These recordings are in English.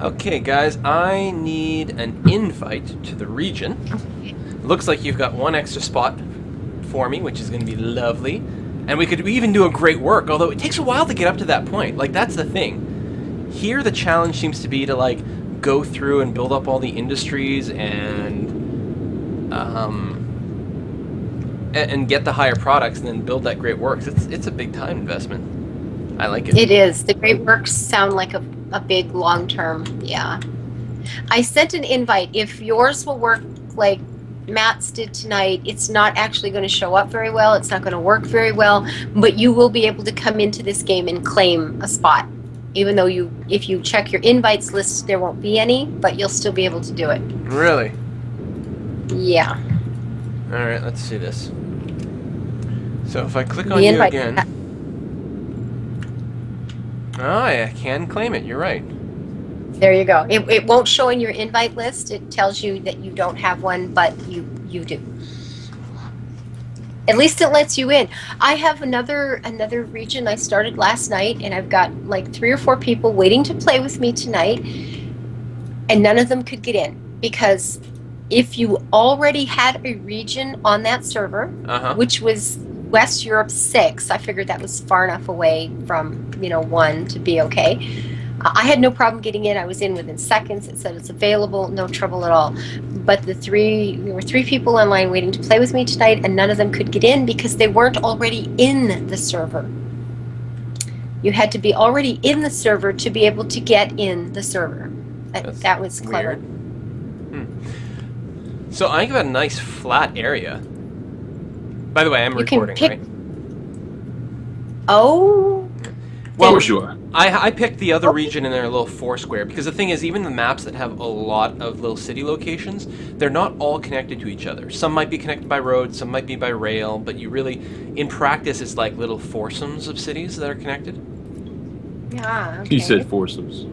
Okay, guys, I need an invite to the region. Looks like you've got one extra spot for me, which is going to be lovely. And we could even do a great work, although it takes a while to get up to that point. Like, that's the thing. Here, the challenge seems to be to, like, go through and build up all the industries and get the higher products and then build that great works. It's a big time investment. I like it. It is. The great works sound like a big long term. Yeah. I sent an invite. If yours will work like Matt's did tonight, it's not actually going to show up very well. It's not going to work very well, but you will be able to come into this game and claim a spot. Even though if you check your invites list, there won't be any, but you'll still be able to do it. Really? Yeah. All right, let's see this. So if I click on you again... Oh, I can claim it. You're right. There you go. It won't show in your invite list. It tells you that you don't have one, but you do. At least it lets you in. I have another region I started last night, and I've got like 3 or 4 people waiting to play with me tonight, and none of them could get in because if you already had a region on that server, which was West Europe 6, I figured that was far enough away from 1 to be okay. I had no problem getting in. I was in within seconds. It said it's available, no trouble at all. But there were 3 people online waiting to play with me tonight, and none of them could get in because they weren't already in the server. You had to be already in the server to be able to get in the server. That was clever. So I got a nice flat area. By the way, I'm recording, right? Oh. Well, of course you are. I picked the other region in their little 4 square because the thing is, even the maps that have a lot of little city locations, they're not all connected to each other. Some might be connected by road, some might be by rail, but you really, in practice, it's like little foursomes of cities that are connected. Yeah. Okay. He said foursomes.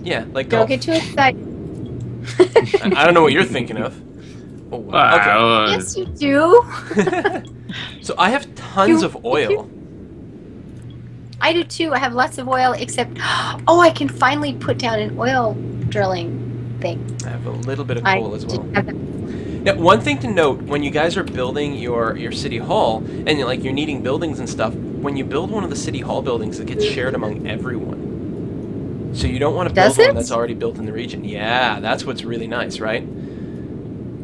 Yeah, like don't get too excited. I don't know what you're thinking of. Oh, wow. Okay. Yes, you do. So I have tons of oil. I do too. I have lots of oil, except, I can finally put down an oil drilling thing. I have a little bit of coal as well. Now, one thing to note, when you guys are building your city hall, and you're needing buildings and stuff, when you build one of the city hall buildings, it gets shared among everyone. So you don't want to build one that's already built in the region. Yeah, that's what's really nice, right?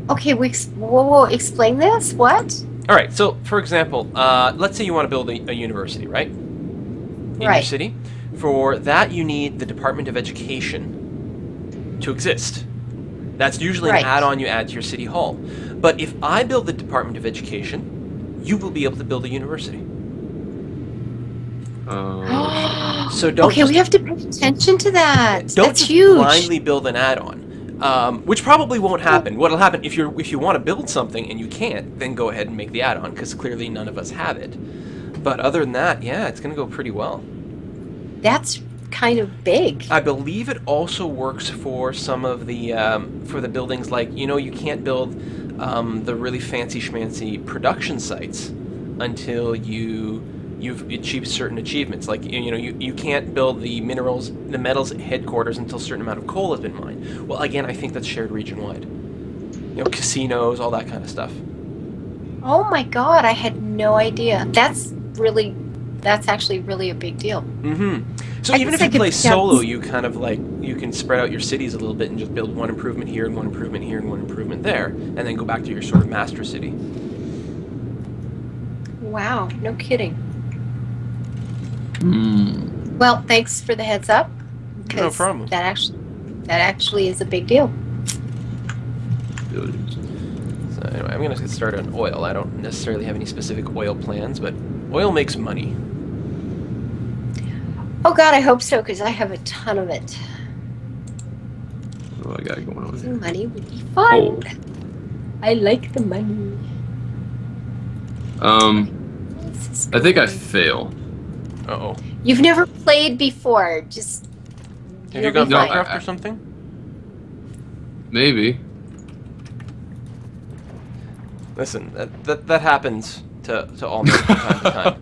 Okay, we'll explain this. What? All right, so for example, let's say you want to build a university, right? In your city. For that, you need the Department of Education to exist. That's usually an add-on you add to your city hall. But if I build the Department of Education, you will be able to build a university. So don't. Okay, we have to pay attention to that. Don't just blindly build an add-on, which probably won't happen. What'll happen if you want to build something and you can't, then go ahead and make the add-on because clearly none of us have it. But other than that, yeah, it's going to go pretty well. That's kind of big. I believe it also works for some of the buildings, like, you can't build the really fancy schmancy production sites until you've achieved certain achievements. Like, you can't build the metals headquarters until a certain amount of coal has been mined. Well, again, I think that's shared region-wide. Casinos, all that kind of stuff. Oh my God, I had no idea. That's actually really a big deal. So even if you play solo, you kind of you can spread out your cities a little bit and just build one improvement here and one improvement here and one improvement there, and then go back to your sort of master city. Wow, no kidding. Well, thanks for the heads up. No problem. That actually is a big deal. So anyway, I'm going to get started on oil. I don't necessarily have any specific oil plans, but oil makes money. Oh God, I hope so, because I have a ton of it. What do I got going on here? Money would be fun. I like the money. I think I fail. Uh-oh. You've never played before. Just. Have you got Minecraft or something? Maybe. Listen, that happens to all men from time to time.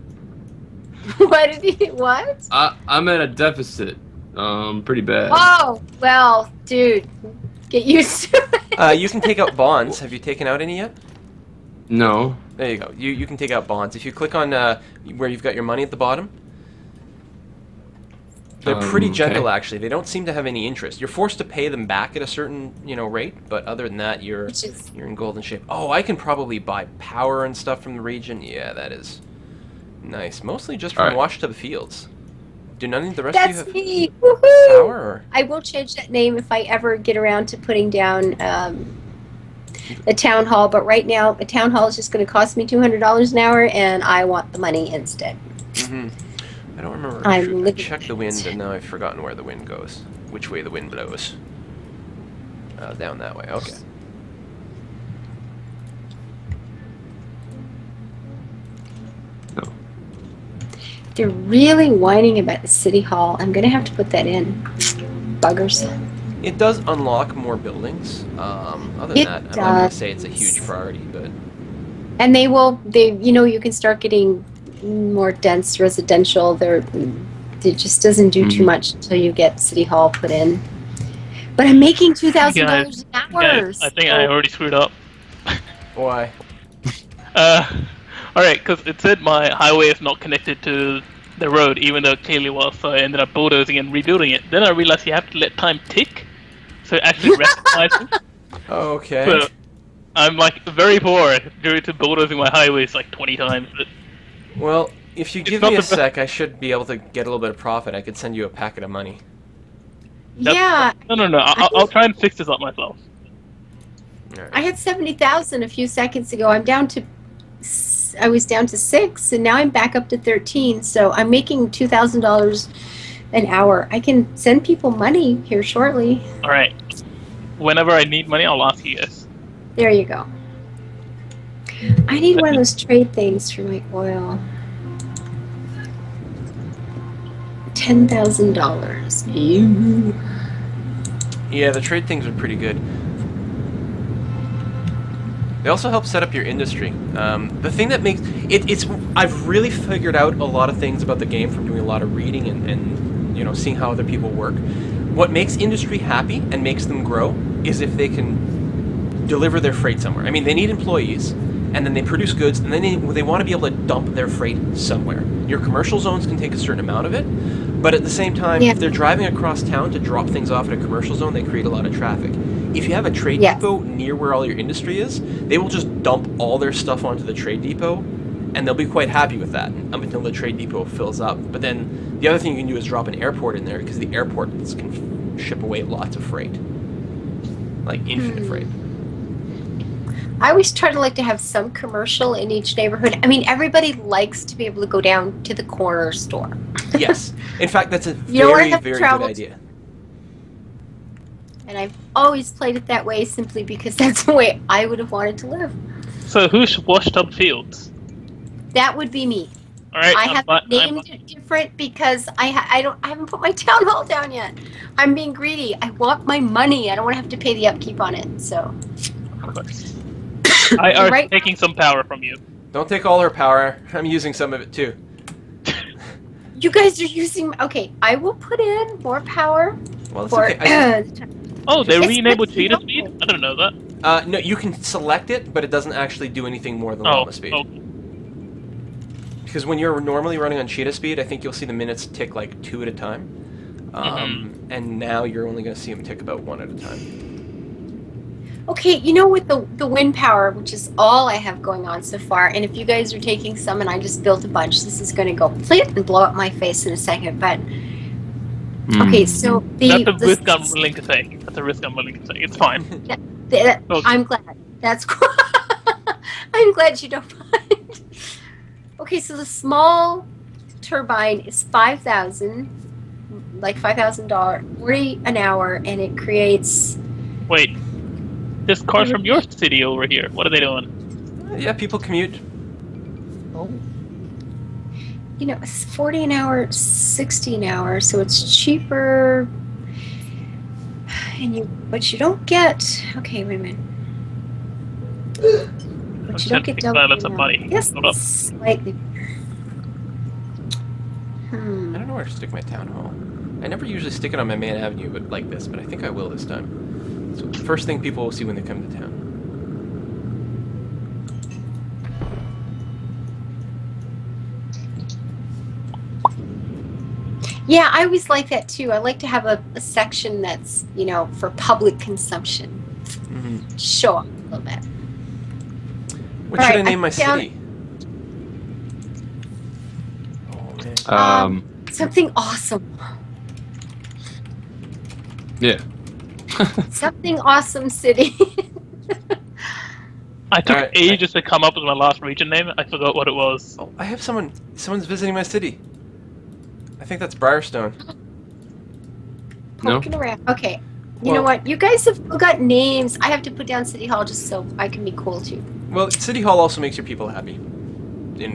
What? I'm at a deficit. Pretty bad. Oh, well, dude, get used to it. You can take out bonds. Have you taken out any yet? No. There you go. You can take out bonds. If you click on where you've got your money at the bottom, they're pretty gentle Okay. actually. They don't seem to have any interest. You're forced to pay them back at a certain rate, but other than that, you're Which is you're in golden shape. Oh, I can probably buy power and stuff from the region. Yeah, that is nice. Mostly just from Alright. Washtub Fields. Do none of the rest of you that's have me. Woohoo! power? Or? I will change that name if I ever get around to putting down the town hall. But right now, a town hall is just going to cost me $200 an hour, and I want the money instead. Mm-hmm. I don't remember. I'm I living checked the wind, and now I've forgotten where the wind goes. Which way the wind blows. Down that way. Okay. No. They're really whining about the city hall. I'm going to have to put that in. Buggers. It does unlock more buildings. Other than It that, I'm not going to does. say it's a huge priority, but And you can start getting more dense residential. It just doesn't do too Mhm. much until you get city hall put in. But I'm making $2,000 an hour. Guys, I think I already screwed up. why? Alright, because it said my highway is not connected to the road, even though it clearly was, so I ended up bulldozing and rebuilding it. Then I realized you have to let time tick, so it actually recognizes. Okay. So I'm like very poor due to bulldozing my highways like 20 times. But Well, if you It's give not me a the best- sec, I should be able to get a little bit of profit. I could send you a packet of money. Yeah, no, I'll try and fix this up myself. All right. I had 70,000 a few seconds ago. I was down to 6, and now I'm back up to 13. So I'm making $2,000 an hour. I can send people money here shortly. Alright. Whenever I need money, I'll ask you guys. There you go. I need one of those trade things for my oil. $10,000. Yeah, the trade things are pretty good. They also help set up your industry. The thing that makes it's I've really figured out a lot of things about the game from doing a lot of reading and seeing how other people work. What makes industry happy and makes them grow is if they can deliver their freight somewhere. I mean, they need employees, and then they produce goods, and then they want to be able to dump their freight somewhere. Your commercial zones can take a certain amount of it, but at the same time, Yeah. if they're driving across town to drop things off at a commercial zone, they create a lot of traffic. If you have a trade Yes. depot near where all your industry is, they will just dump all their stuff onto the trade depot, and they'll be quite happy with that until the trade depot fills up. But then the other thing you can do is drop an airport in there, because the airports can ship away lots of freight, like infinite freight. I always try to have some commercial in each neighborhood. I mean, everybody likes to be able to go down to the corner store. Yes. In fact, that's a You don't wanna very, have to very travel good idea. And I've always played it that way simply because that's the way I would have wanted to live. So who's washed up fields? That would be me. Alright, I have named it different because I haven't put my town hall down yet. I'm being greedy. I want my money. I don't want to have to pay the upkeep on it. So I are Right. taking some power from you. Don't take all her power. I'm using some of it too. you guys are using. Okay, I will put in more power Well, it's for. okay. Oh, they It's re-enabled good cheetah to speed? know. I don't know that. No, you can select it, but it doesn't actually do anything more than Oh, llama speed. oh, Because when you're normally running on cheetah speed, I think you'll see the minutes tick like 2 at a time. And now you're only going to see them tick about 1 at a time. Okay, with the wind power, which is all I have going on so far, and if you guys are taking some and I just built a bunch, this is going to go flit and blow up my face in a second. But okay, so that's a risk I'm willing to take. That's a risk I'm willing to take. It's fine. Okay. I'm glad. That's cool. I'm glad you don't mind. Okay, so the small turbine is $5,000, like $5,000, 40 an hour, and it creates. Wait. There's cars from your city over here. What are they doing? Yeah, people commute. It's 40 an hour, 60 an hour, so it's cheaper. But you don't get. Okay, wait a minute. But you don't get double. That's a buddy. Yes, Hold up. slightly. I don't know where to stick my town hall. I never usually stick it on my main avenue but like this, but I think I will this time. So first thing people will see when they come to town. Yeah, I always like that too. I like to have a section that's, for public consumption. Mm-hmm. Show off a little bit. What All should I right, name my I found- city? Oh man. Something awesome. Yeah. Something awesome city. I took Alright, ages to come up with my last region name. I forgot what it was. Oh, I have someone's visiting my city. I think that's Briarstone. No? Poking around. Okay. You know Well- what? You guys have got names. I have to put down City Hall just so I can be cool too. Well, City Hall also makes your people happy.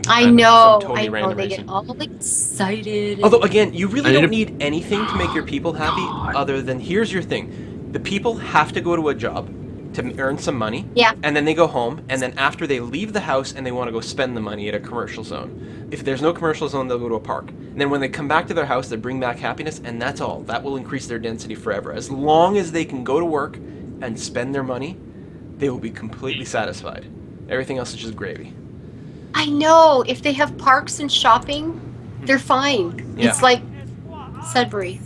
I Some know. totally I know. random They reason. get all excited. Although, again, you really I need don't a- need anything to make your people happy other than, here's your thing. The people have to go to a job to earn some money. Yeah. And then they go home, and then after they leave the house and they want to go spend the money at a commercial zone. If there's no commercial zone, they'll go to a park. And then when they come back to their house, they bring back happiness, and that's all. That will increase their density forever. As long as they can go to work and spend their money, they will be completely satisfied. Everything else is just gravy. I know. If they have parks and shopping, they're fine. Yeah. It's like Sudbury.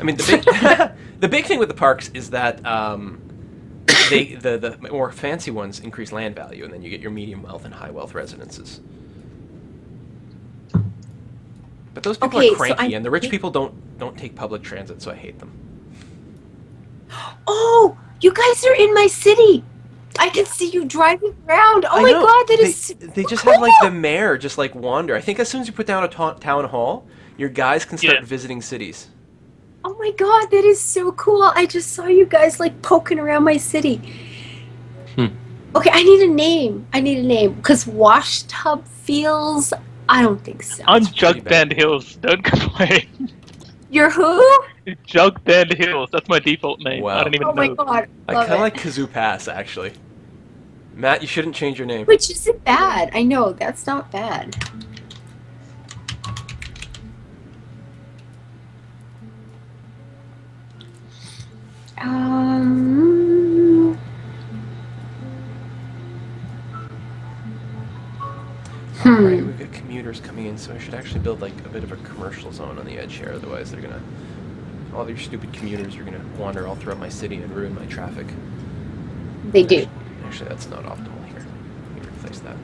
I mean, the big the big thing with the parks is that the more fancy ones increase land value, and then you get your medium wealth and high wealth residences. But those people Okay, are so cranky, I- and the rich people don't take public transit, so I hate them. Oh, you guys are in my city. I can see you driving around. Oh I my know. god, that they, is They just cool. have like the mayor just like wander. I think as soon as you put down a town hall, your guys can start Yeah. visiting cities. Oh my god, that is so cool. I just saw you guys like poking around my city. Okay, I need a name. Because Wash Tub feels... I don't think so. I'm pretty Jug bad. Bend Hills. Don't complain. You're who? Jug Bend Hills. That's my default name. Wow. I don't even Oh my know. god. I Love kind of it. like Kazoo Pass, actually. Matt, you shouldn't change your name. Which isn't bad. I know, that's not bad. Um... Alright, Hmm. we've got commuters coming in, so I should actually build like a bit of a commercial zone on the edge here, otherwise they're gonna... All your stupid commuters are gonna wander all throughout my city and ruin my traffic. They do. Actually, that's not optimal here. Let me replace that.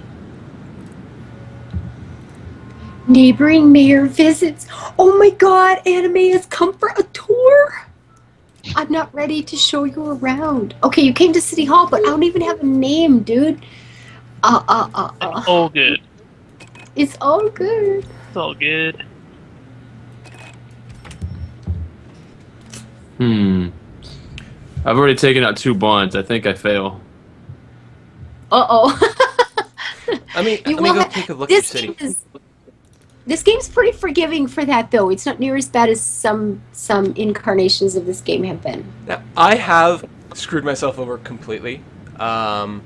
Neighboring mayor visits. Oh my god, Anime has come for a tour. I'm not ready to show you around. Okay, you came to City Hall, but I don't even have a name, dude. It's all good. It's all good. It's all good. I've already taken out 2 bonds. I think I fail. Uh-oh. I mean, You let me will go have- take a look at your This city. this game's pretty forgiving for that, though. It's not near as bad as some incarnations of this game have been. Now, I have screwed myself over completely. Print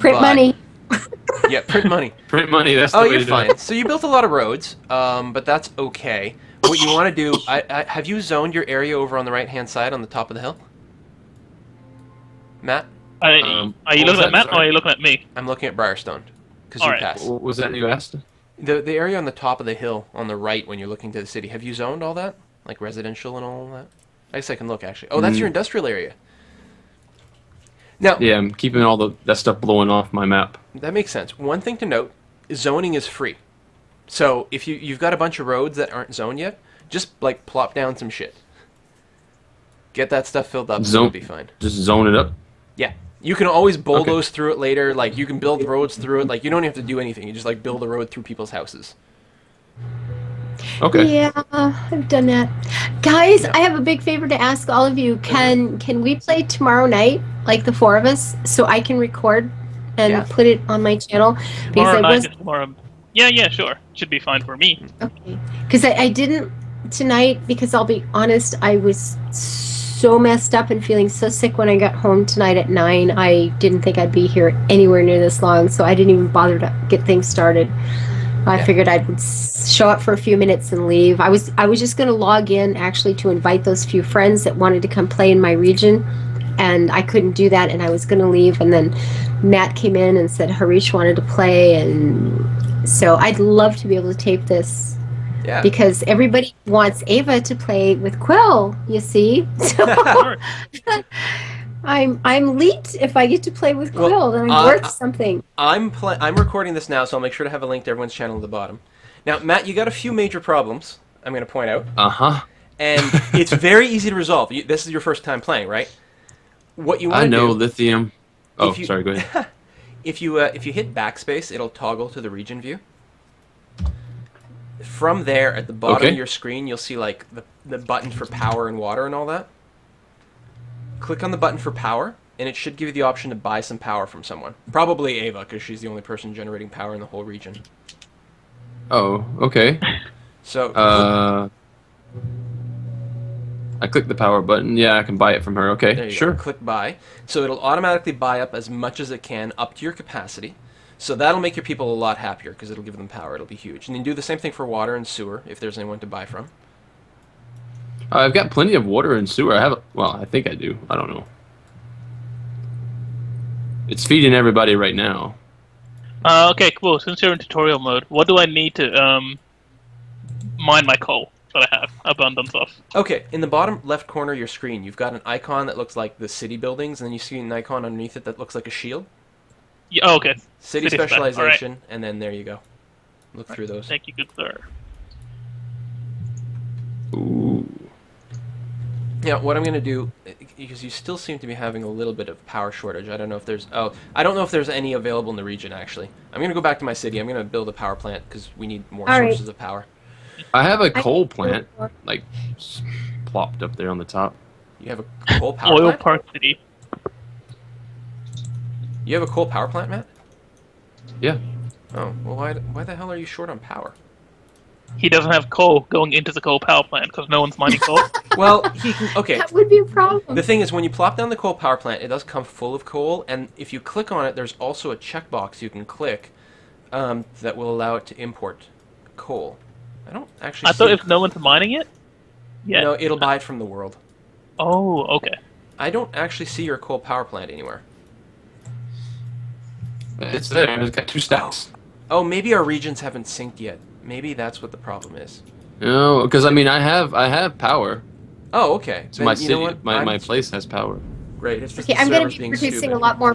But- money. Yeah, print money. Print money, that's the Oh, way you're to do fine. it. So you built a lot of roads, but that's okay. What you want to do, have you zoned your area over on the right-hand side on the top of the hill? Matt? Are what you was looking that? at Matt or Sorry. are you looking at me? I'm looking at Briarstone. Because All you right. passed. What was that you asked? The area on the top of the hill on the right when you're looking to the city, have you zoned all that? Like residential and all that? I guess I can look, actually. Oh, that's your industrial area. Now, Yeah, I'm keeping all that stuff blowing off my map. that makes sense. One thing to note, zoning is free. So if you've got a bunch of roads that aren't zoned yet, just like plop down some shit. Get that stuff filled up, and Zone- it'll be fine. Just zone it up. Yeah. You can always bulldoze through it later, like you can build roads through it, like you don't have to do anything. You just like build a road through people's houses. Okay. Yeah, I've done that. Guys, I have a big favor to ask all of you. Can we play tomorrow night, like the 4 of us, so I can record and Yeah. put it on my channel? Tomorrow I night was is tomorrow. Yeah, sure. Should be fine for me. okay. Because I didn't tonight, because I'll be honest, I was so messed up and feeling so sick when I got home tonight at 9. I didn't think I'd be here anywhere near this long, so I didn't even bother to get things started. I Yeah. figured I would show up for a few minutes and leave. I was just going to log in actually to invite those few friends that wanted to come play in my region, and I couldn't do that, and I was going to leave, and then Matt came in and said Harish wanted to play, and so I'd love to be able to tape this. Yeah. Because everybody wants Ava to play with Quill, you see. So I'm leaked if I get to play with Quill, Well, then I'm worth something. I'm recording this now, so I'll make sure to have a link to everyone's channel at the bottom. Now, Matt, you got a few major problems. I'm going to point out, and it's very easy to resolve. This is your first time playing, right? What you want to do? I know lithium. Oh, if you- sorry. Go ahead. If you hit backspace, it'll toggle to the region view. From there, at the bottom of your screen, you'll see like the button for power and water and all that. Click on the button for power, and it should give you the option to buy some power from someone. Probably Ava, because she's the only person generating power in the whole region. Oh, okay. So I click the power button. Yeah, I can buy it from her. there Okay, you sure. go. Click buy. So it'll automatically buy up as much as it can up to your capacity. So that'll make your people a lot happier because it'll give them power. It'll be huge. And then do the same thing for water and sewer if there's anyone to buy from. I've got plenty of water and sewer. I think I do. I don't know. It's feeding everybody right now. Okay, cool. Since you're in tutorial mode, what do I need to mine my coal that I have abundance of? Okay, in the bottom left corner of your screen, you've got an icon that looks like the city buildings, and then you see an icon underneath it that looks like a shield. Yeah, oh, okay. City spec, specialization, alright. and then there you go. Look through those. Thank you, good sir. Ooh. Yeah, what I'm going to do, because you still seem to be having a little bit of power shortage. I don't know if there's... Oh, I don't know if there's any available in the region, actually. I'm going to go back to my city. I'm going to build a power plant, because we need more sources of power. I have a coal plant, like, plopped up there on the top. You have a coal power Oil plant? Park City. You have a coal power plant, Matt? Yeah. Oh, well, why the hell are you short on power? He doesn't have coal going into the coal power plant because no one's mining coal. Well, he can... Okay. That would be a problem. The thing is, when you plop down the coal power plant, it does come full of coal, and if you click on it, there's also a checkbox you can click that will allow it to import coal. I don't actually I see thought if no one's mining it? Yeah. No, it'll buy it from the world. Oh, okay. I don't actually see your coal power plant anywhere. It's there. It's got 2 stacks. Oh, maybe our regions haven't synced yet. Maybe that's what the problem is. No, because I mean, I have power. Oh, okay. So Then, my you city, know what? my place has power. Great. It's just Okay, the I'm going servers to be being producing stupid. a lot more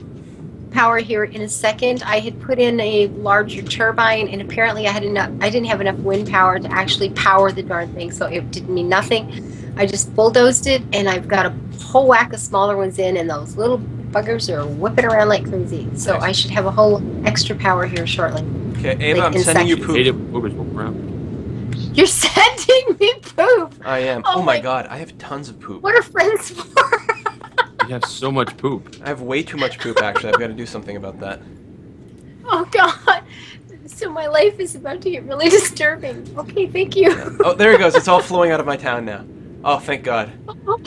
power here in a second. I had put in a larger turbine, and apparently I didn't have enough wind power to actually power the darn thing, so it didn't mean nothing. I just bulldozed it, and I've got a whole whack of smaller ones in, and those little buggers are whipping around like crazy. So Nice. I should have a whole extra power here shortly. Okay, Ava, Like I'm sending you insects. Hate it. poop. Boogers walk around. You're sending me poop. I am. Oh Oh my my- god, I have tons of poop. What are friends for? You have so much poop. I have way too much poop, actually. I've got to do something about that. Oh God. So my life is about to get really disturbing. Okay, thank you. Oh, there it goes. It's all flowing out of my town now. Oh, thank God. Oh,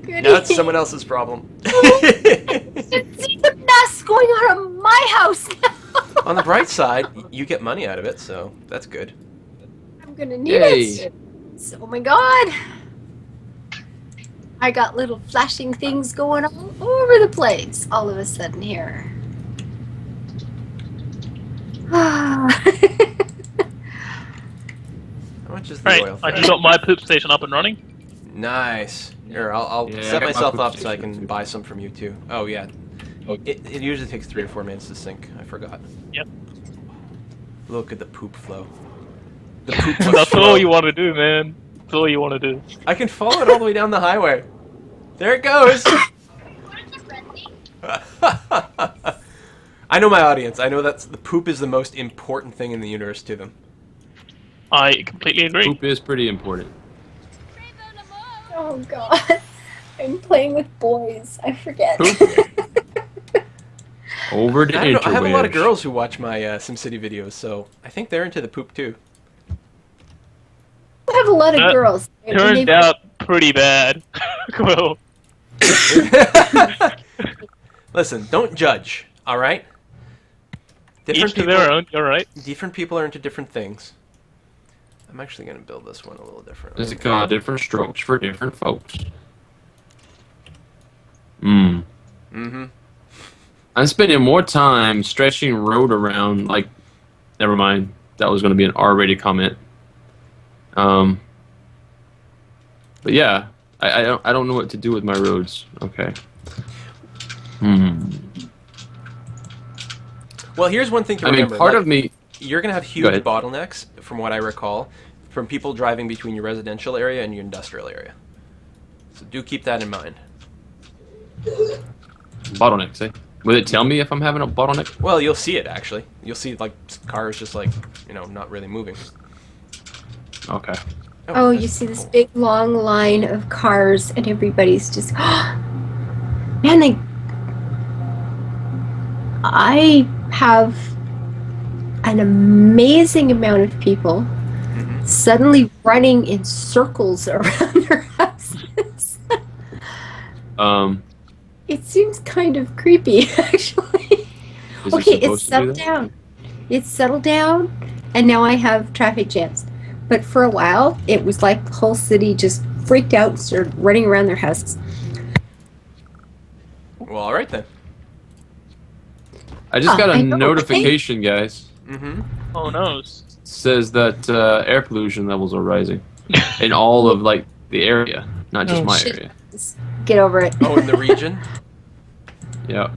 goody. Now it's someone else's problem. See the mess going on in my house now. On the bright side, you get money out of it, so that's good. I'm gonna need Yay. it. Oh my God. I got little flashing things going all over the place all of a sudden here. How much is the Alright, oil I for? just got my poop station up and running. Nice. Here, I'll Yeah, I set got my myself poop up so I station can too. buy some from you too. Oh yeah. It usually takes 3 or 4 minutes to sync. I forgot. Yep. Look at the poop flow. The poop must That's flow. all you want to do, man. That's all you want to do. I can follow it all the way down the highway. There it goes. I know my audience. I know that the poop is the most important thing in the universe to them. I completely agree. Poop is pretty important. Oh God. I'm playing with boys. I forget. Over to I have a lot of interwebs. girls who watch my SimCity videos, so I think they're into the poop too. I have a lot of That girls. And Turned they- out pretty bad. Well, Listen, don't judge. All right. each to their own. You're right. Different people are into different things. I'm actually going to build this one a little different. It's got different strokes for different folks. Hmm. Mm-hmm. I'm spending more time stretching road around. Like, never mind. That was going to be an R-rated comment. But yeah, I don't know what to do with my roads. Okay. Hmm. Well, here's one thing to I mean, remember. part like, of me. You're going to have Go huge ahead. bottlenecks, from what I recall, from people driving between your residential area and your industrial area. So do keep that in mind. Bottlenecks, eh? Will it tell me if I'm having a bottleneck? Well, you'll see it, actually. You'll see, like, cars just, like, not really moving. Okay. Oh, you that's see this cool. big long line of cars, and everybody's just, man, I have an amazing amount of people Mhm. suddenly running in circles around their houses. Um, It seems kind of creepy, actually. is it Okay, it's supposed to do settled that? down. It's settled down, and now I have traffic jams. But for a while, it was like the whole city just freaked out and started running around their houses. Well, all right then. I just got a I know, right? notification, guys. Mm-hmm. Oh no. Says that air pollution levels are rising in all of like the area, not just Oh, my shit. area. Just get over it. Oh, in the region? Yeah.